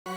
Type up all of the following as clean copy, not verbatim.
Hello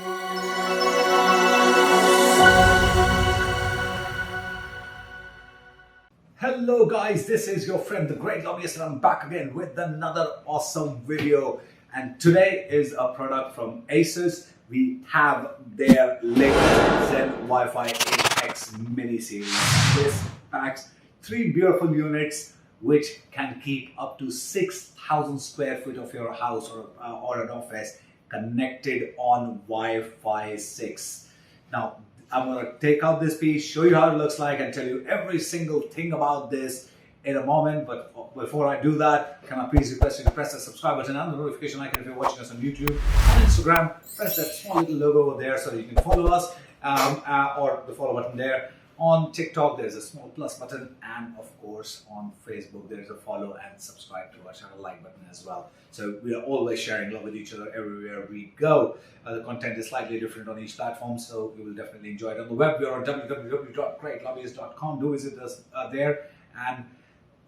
guys, this is your friend the Great Lobbyist and I'm back again with another awesome video. And today is a product from Asus. We have their latest ZenWifi 8X mini series. This packs 3 beautiful units which can keep up to 6,000 square feet of your house or an office connected on Wi-Fi 6. Now, I'm going to take out this piece, show you how it looks like, and tell you every single thing about this in a moment. But before I do that, can I please request you to press the subscribe button and the notification icon if you're watching us on YouTube and Instagram. Press that small little logo over there so that you can follow us, or the follow button there. On TikTok, there's a small plus button, and of course on Facebook, there's a follow and subscribe to our channel like button as well. So we are always sharing love with each other everywhere we go. The content is slightly different on each platform, so you will definitely enjoy it. On the web, we are on www.greatlobbyist.com. Do visit us there. And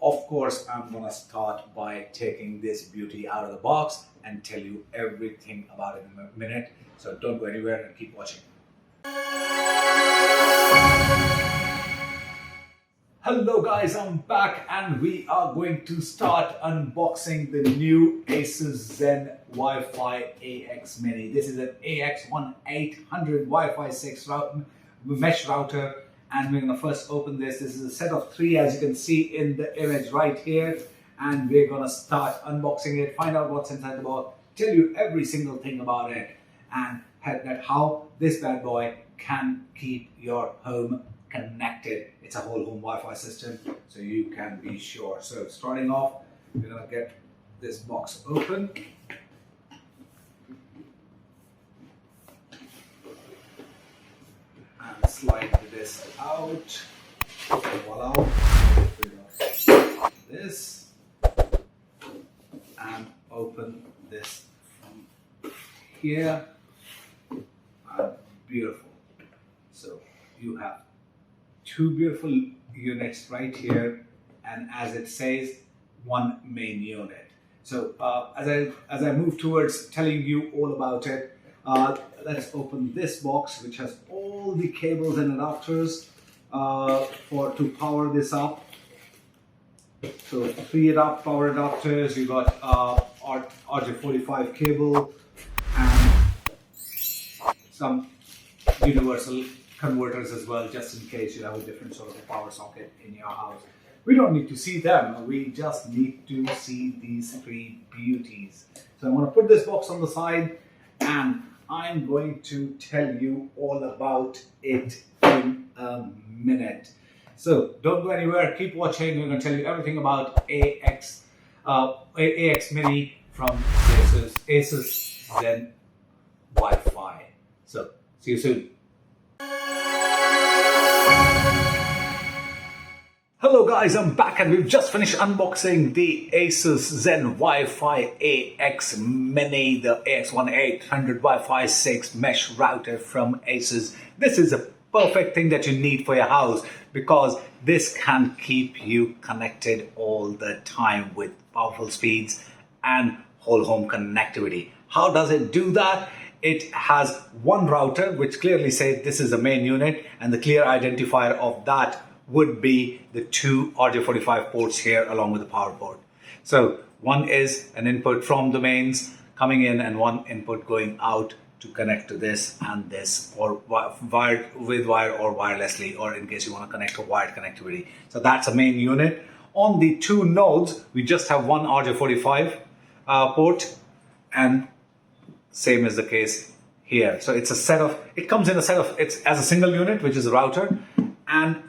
of course, I'm gonna start by taking this beauty out of the box and tell you everything about it in a minute. So don't go anywhere and keep watching. Hello guys, I'm back and we are going to start unboxing the new Asus ZenWifi AX Mini. This is an AX1800 Wi-Fi 6 mesh router, and we're going to first open this. This is a set of 3, as you can see in the image right here, and we're going to start unboxing it, find out what's inside the box, tell you every single thing about it, and how this bad boy can keep your home connected. It's a whole home Wi-Fi system, so you can be sure. So starting off, we're gonna get this box open. And slide this out. Voila. This. And open this from here. And beautiful. So you have 2 beautiful units right here, and as it says, 1 main unit. So as I move towards telling you all about it, let's open this box, which has all the cables and adapters to power this up. So 3 power adapters. You got RJ45 cable and some universal converters as well, just in case you have a different sort of a power socket in your house. We don't need to see them, we just need to see these 3 beauties. So I'm going to put this box on the side and I'm going to tell you all about it in a minute. So don't go anywhere, keep watching. We're going to tell you everything about AX Mini from Asus ZenWifi. So see you soon. Hello guys, I'm back and we've just finished unboxing the Asus ZenWifi AX Mini, the AX1800 Wi-Fi 6 mesh router from Asus. This is a perfect thing that you need for your house because this can keep you connected all the time with powerful speeds and whole home connectivity. How does it do that? It has 1 router which clearly says this is a main unit, and the clear identifier of that would be the 2 RJ45 ports here along with the power port. So 1 is an input from the mains coming in and 1 input going out to connect to this and this, or wired with wire or wirelessly, or in case you want to connect to wired connectivity. So that's a main unit. On the 2 nodes, we just have 1 RJ45 port, and same is the case here. So it's a set of, it comes in a set of, it's as a single unit, which is a router, and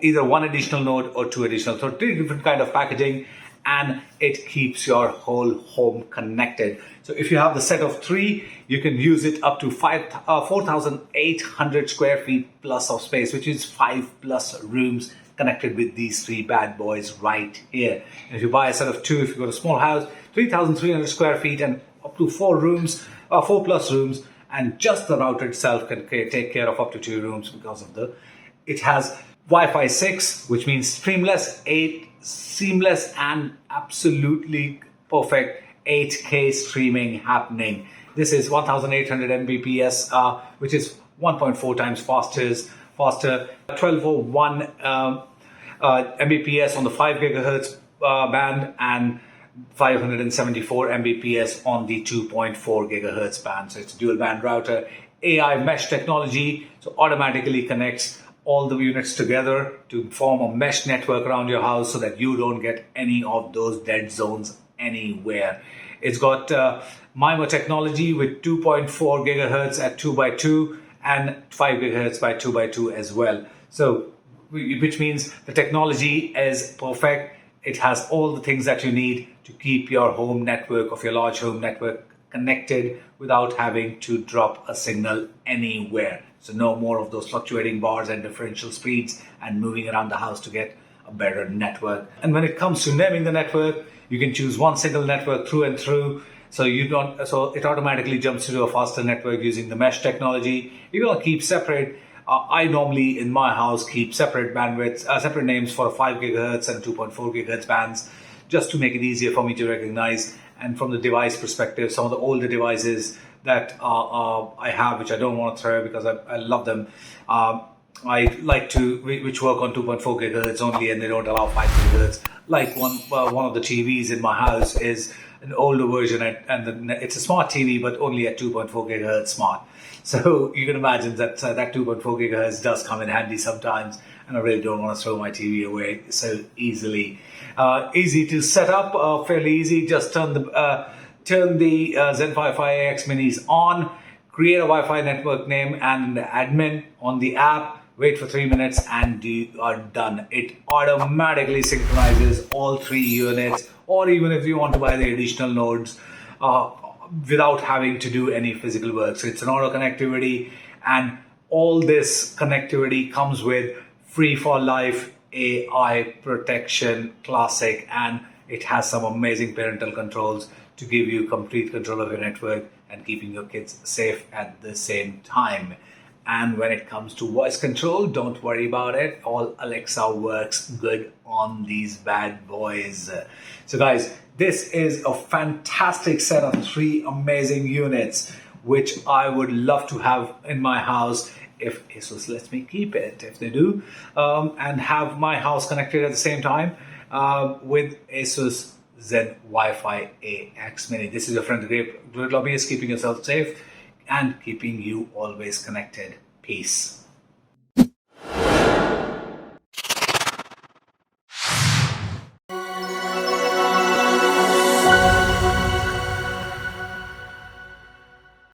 either 1 additional node or 2 additional. So 3 different kind of packaging, and it keeps your whole home connected. So if you have the set of 3, you can use it up to 4,800 square feet plus of space, which is 5 plus rooms connected with these 3 bad boys right here. And if you buy a set of 2, if you go to a small house, 3,300 square feet and up to 4 rooms, 4 plus rooms, and just the router itself can take care of up to 2 rooms because of it has Wi-Fi 6, which means streamless, seamless and absolutely perfect 8K streaming happening. This is 1800 Mbps, which is 1.4 times faster, 1201 Mbps on the 5 gigahertz band, and 574 Mbps on the 2.4 gigahertz band. So it's a dual band router, AiMesh technology, so automatically connects all the units together to form a mesh network around your house so that you don't get any of those dead zones anywhere. It's got MIMO technology with 2.4 gigahertz at 2x2 and 5 gigahertz by 2x2 as well. So, which means the technology is perfect. It has all the things that you need to keep your home network, of your large home network, connected without having to drop a signal anywhere. So no more of those fluctuating bars and differential speeds and moving around the house to get a better network. And when it comes to naming the network, you can choose one single network through and through. So it automatically jumps to a faster network using the mesh technology. You're gonna keep separate. I normally in my house keep separate bandwidths, separate names for 5 gigahertz and 2.4 gigahertz bands, just to make it easier for me to recognize. And from the device perspective, some of the older devices that I have, which I don't want to throw because I love them, I like to, which work on 2.4 gigahertz only, and they don't allow 5 gigahertz. Like one of the TVs in my house is an older version, and it's a smart TV, but only at 2.4 gigahertz smart. So you can imagine that that 2.4 gigahertz does come in handy sometimes, and I really don't want to throw my TV away so easily. Easy to set up, fairly easy. Just turn the ZenWifi AX Minis on, create a Wi-Fi network name and admin on the app, wait for 3 minutes, and you are done. It automatically synchronizes all 3 units, or even if you want to buy the additional nodes, without having to do any physical work. So it's an auto connectivity, and all this connectivity comes with free for life AiProtection Classic, and it has some amazing parental controls to give you complete control of your network and keeping your kids safe at the same time. And when it comes to voice control, don't worry about it. All Alexa works good on these bad boys. So guys, this is a fantastic set of 3 amazing units, which I would love to have in my house if Asus lets me keep it. If they do, and have my house connected at the same time with Asus ZenWifi AX Mini. This is your friend, the Great Lobbyist, keeping yourself safe and keeping you always connected. Peace.